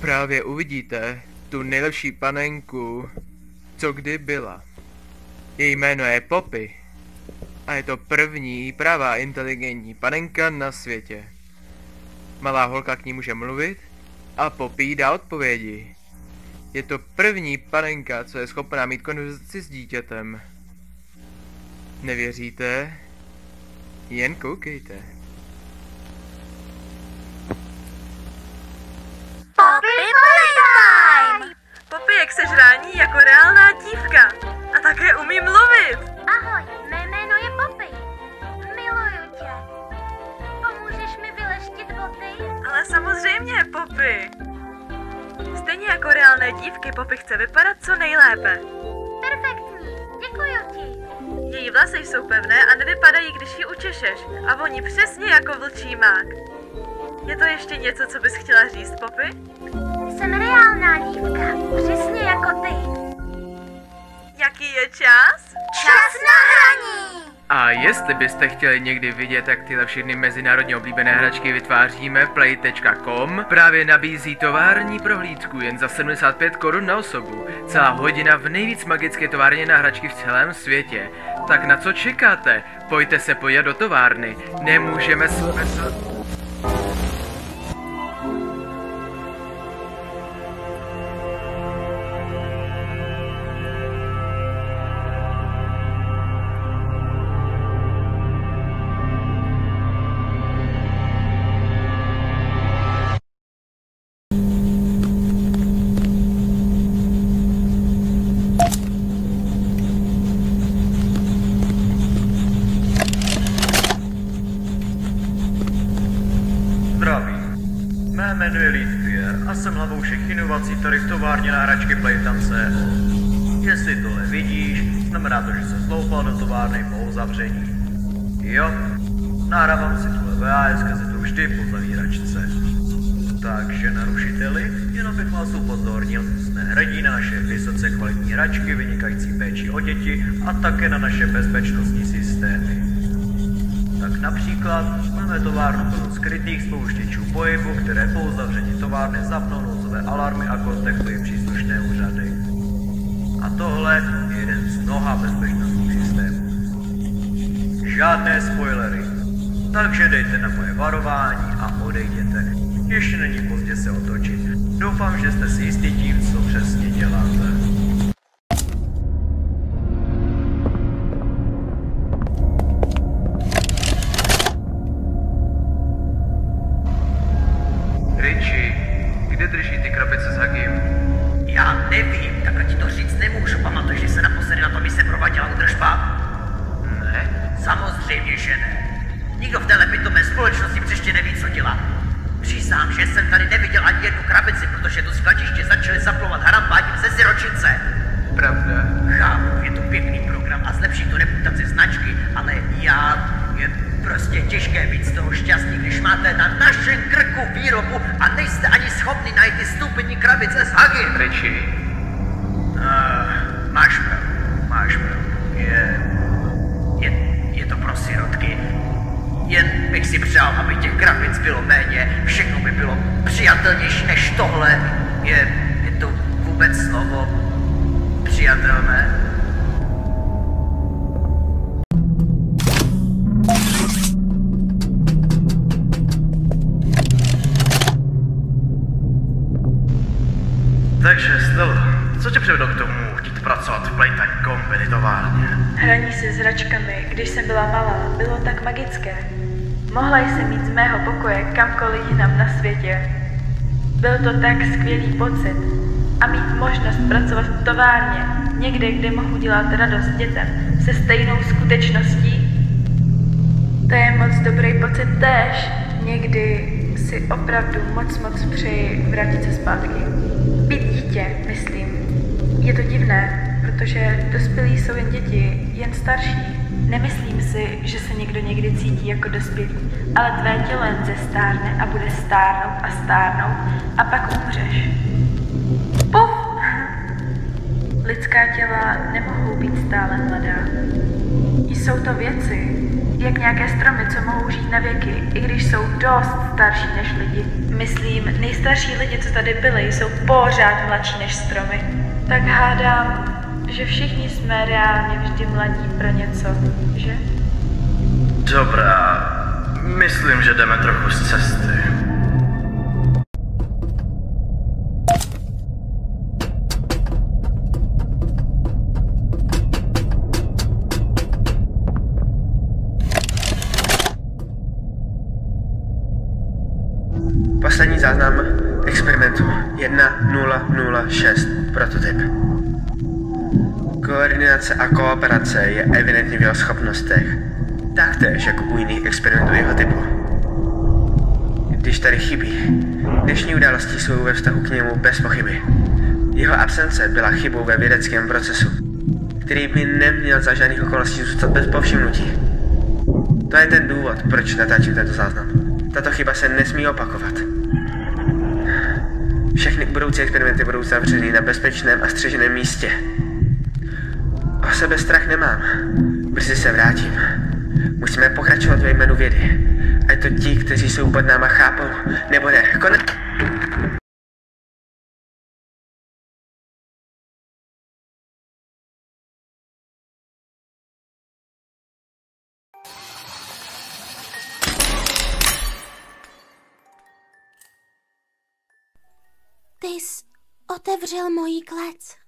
Právě uvidíte tu nejlepší panenku, co kdy byla. Její jméno je Poppy. A je to první pravá inteligentní panenka na světě. Malá holka k ní může mluvit a Poppy jí dá odpovědi. Je to první panenka, co je schopná mít konverzaci s dítětem. Nevěříte? Jen koukejte. Poppy Playtime! Poppy jak se žrání jako reálná dívka. A také umí mluvit. Ahoj, mé jméno je Poppy. Miluju tě. Pomůžeš mi vyleštit boty? Ale samozřejmě, Poppy. Stejně jako reálné dívky, Poppy chce vypadat co nejlépe. Perfektní, děkuju ti. Její vlasy jsou pevné a nevypadají, když ji učešeš. A voní přesně jako vlčí mák. Je to ještě něco, co bys chtěla říct, Poppy? Jsem reálná dívka, přesně jako ty. Jaký je čas? Čas na hraní! A jestli byste chtěli někdy vidět, jak tyhle všechny mezinárodně oblíbené hračky vytváříme, play.com právě nabízí tovární prohlídku jen za 75 korun na osobu. Celá hodina v nejvíc magické továrně na hračky v celém světě. Tak na co čekáte? Pojďte se podívat do továrny. Nemůžeme Zdraví. Mé jméno je Lidvier a jsem hlavou všech inovací tady v továrně na hračky Playtime. Jestli tohle vidíš, znamená to, že se zloupal do továrny po uzavření. Jo, nahrávám si tuhle VHS kazetu vždy po zavíračce. Takže narušiteli, jenom bych vás upozornil, jsme hrdí na naše vysoce kvalitní hračky, vynikající péči o děti a také na naše bezpečnostní systémy. Tak například máme továrnu plnou skrytých spouštěčů pohybu, které po uzavření továrny zapnou nouzové alarmy a kontaktují příslušné úřady. A tohle je jeden z mnoha bezpečnostních systémů. Žádné spoilery. Takže dejte na moje varování a odejděte. Ještě není pozdě se otočit. Doufám, že jste si jistí tím, co přesně děláte. Kde drží ty krabice s Hugim? Já nevím, takhle ti to říct nemůžu. Pamatuješ, že se naposledy na tom se prováděla údržba? Ne. Samozřejmě, že ne. Nikdo v téhle pitomé společnosti přeště neví, co dělá. Přísám, že jsem tady neviděl ani jednu krabici, protože to skladiště začaly zaplovat harambáním ze siročince. Pravda. Chápu, je to pěkný program a zlepší to reputaci značky, ale je prostě těžké být z toho šťastný, když máte na našem krku výrobu a nejste ani schopni najít ty stupidní krabice s Hugim. Richie. Máš pravdu. Je to pro sirotky. Jen bych si přál, aby těch krabic bylo méně, všechno by bylo přijatelnější než tohle. Je to vůbec slovo přijatelné? Takže Stella, co tě přivedlo k tomu chtít pracovat v Playtime Company továrně? Hraní se s hračkami, když jsem byla malá, bylo tak magické. Mohla jsem jít z mého pokoje kamkoliv jinam na světě. Byl to tak skvělý pocit. A mít možnost pracovat v továrně, někde, kde mohu dělat radost dětem, se stejnou skutečností. To je moc dobrý pocit též. Někdy si opravdu moc přeji vrátit se zpátky. Být dítě, myslím. Je to divné, protože dospělí jsou jen děti, jen starší. Nemyslím si, že se někdo někdy cítí jako dospělý, ale tvé tělo jen zestárne a bude stárnout a pak umřeš. Puf! Lidská těla nemohou být stále mladá. Jsou to věci, Jak nějaké stromy, co mohou žít na věky, i když jsou dost starší než lidi. Myslím, nejstarší lidi, co tady byli, jsou pořád mladší než stromy. Tak hádám, že všichni jsme reálně vždy mladí pro něco, že? Dobrá, myslím, že jdeme trochu z cesty. Poslední záznam experimentu 1006, prototyp. Koordinace a kooperace je evidentně v jeho schopnostech, taktéž jako u jiných experimentů jeho typu. Když tady chybí, dnešní události jsou ve vztahu k němu bez pochyby. Jeho absence byla chybou ve vědeckém procesu, který by neměl za žádných okolností zůstat bez povšimnutí. To je ten důvod, proč natáčím tento záznam. Tato chyba se nesmí opakovat. Všechny budoucí experimenty budou zavřeny na bezpečném a střeženém místě. O sebe strach nemám. Brzy se vrátím. Musíme pokračovat ve jménu vědy. Ať to ti, kteří jsou pod náma, chápou, nebo ne. Konec. Ty jsi otevřel moji klec.